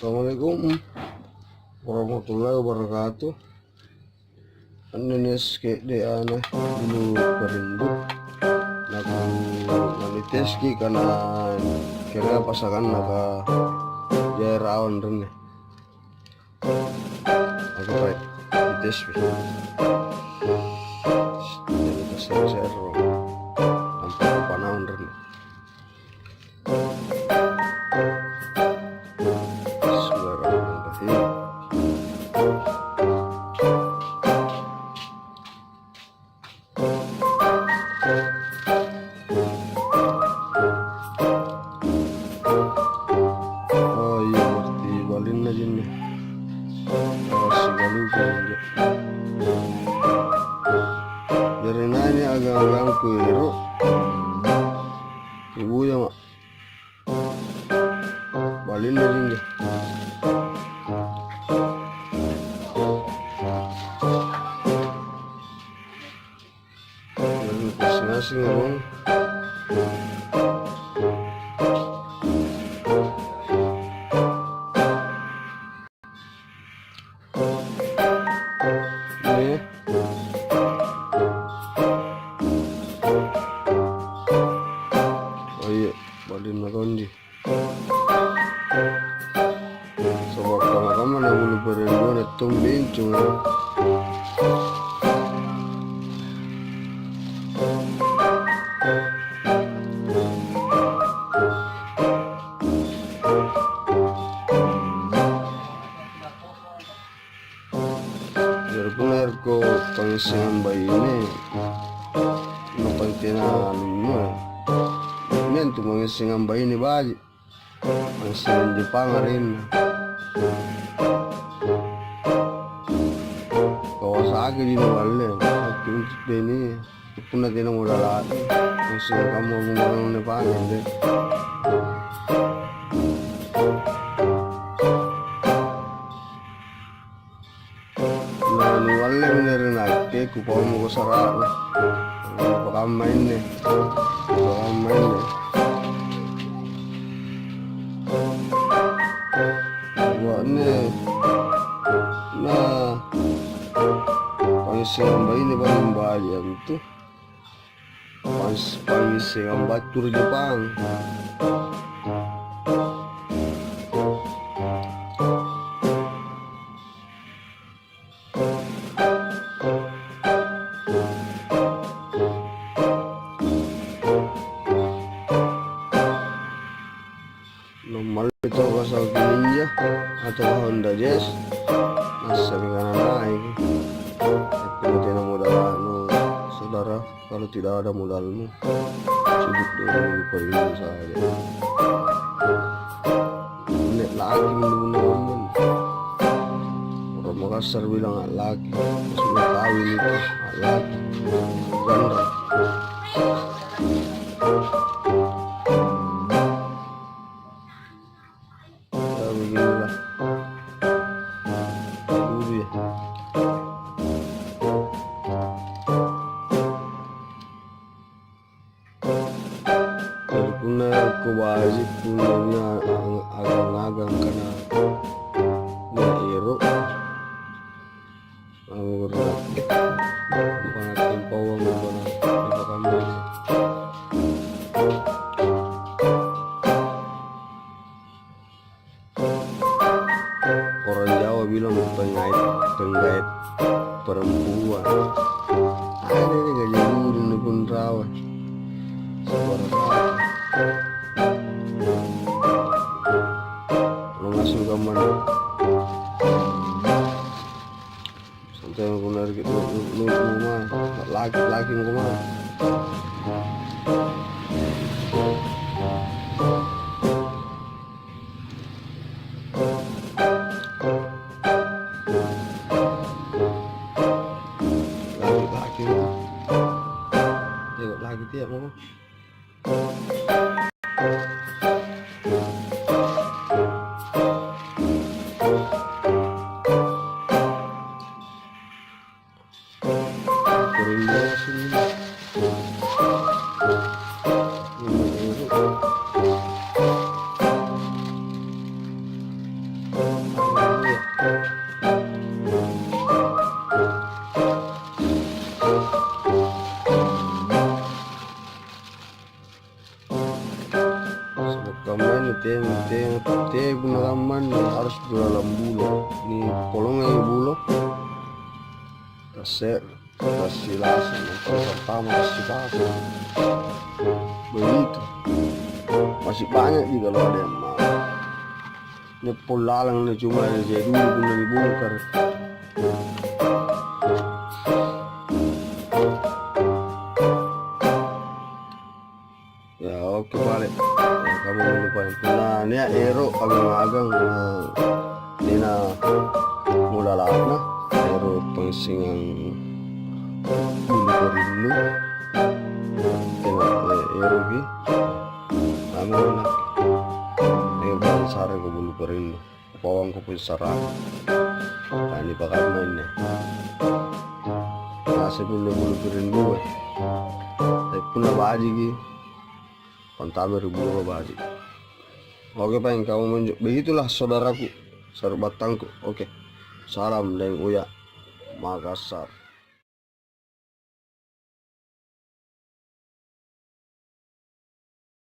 Assalamualaikum warahmatullahi wabarakatuh. Anenes ke de ana dulu perindut naku maniteski kana kira pasangan naka jairaon rene aku pakai ditespi jadi keser-ser sampai panaun rene dari nanya agak-agak kuiru ibu ya mak balin aja deh dan masing-masing bang ini oh iya balin makondi sebab kamu nak bulu berinduan itu bincang benar ko pangisinan bayi ini napangtinan mo ini untuk pangisinan bayi ini bayi pangisinan Jepang rin kawasaki di nawale at untuk ini puna din ang ulalaki pangisinan kamu gumanong na pangan din wala bener nagke kupaw mo ko sarap baka main eh wane na pangisinan bayi ni balimbayan to pangisinan batur Jepang normal itu asal Ninja atau Honda Jazz nasa kanan naik itu tidak modal saudara kalau tidak ada modalmu sibuk dengan pergi saja ini lagi menurun orang Makassar bilang lagi sudah kawin itu lagi ganda beginilah dulu ya terpuna ko wajib punya agang-agang karena ero ang panatin pawang mo ba na iba kami orang Jawa bilang penggait perempuan ada ini gak jauh ini pun rawan kalau nggak suka mana santai mau benar gitu lu mah laki mau kemana laki tengok lagi tiap mau harus di dalam bulu. Ini polongnya bulu kasih langsung pertama kasih pasang begitu. Masih banyak juga kalau ada yang mau nyepol lalang nih, cuma jadi dulu pun dibongkar. Ya oke balik ya, kamu lupain nah ini ero agang-agang ini mudah lana ero pengsingan bulu perindu tengok ero ki kami enak tengok bang sare ko bulu perindu pawang ko pun sarang nah ini pakai mainnya nasi bulu perindu tapi pun baji ki kontamer bulu baji. Oke pengen kamu menunjuk begitulah saudaraku serbatangku. Oke salam dari Uya Makassar.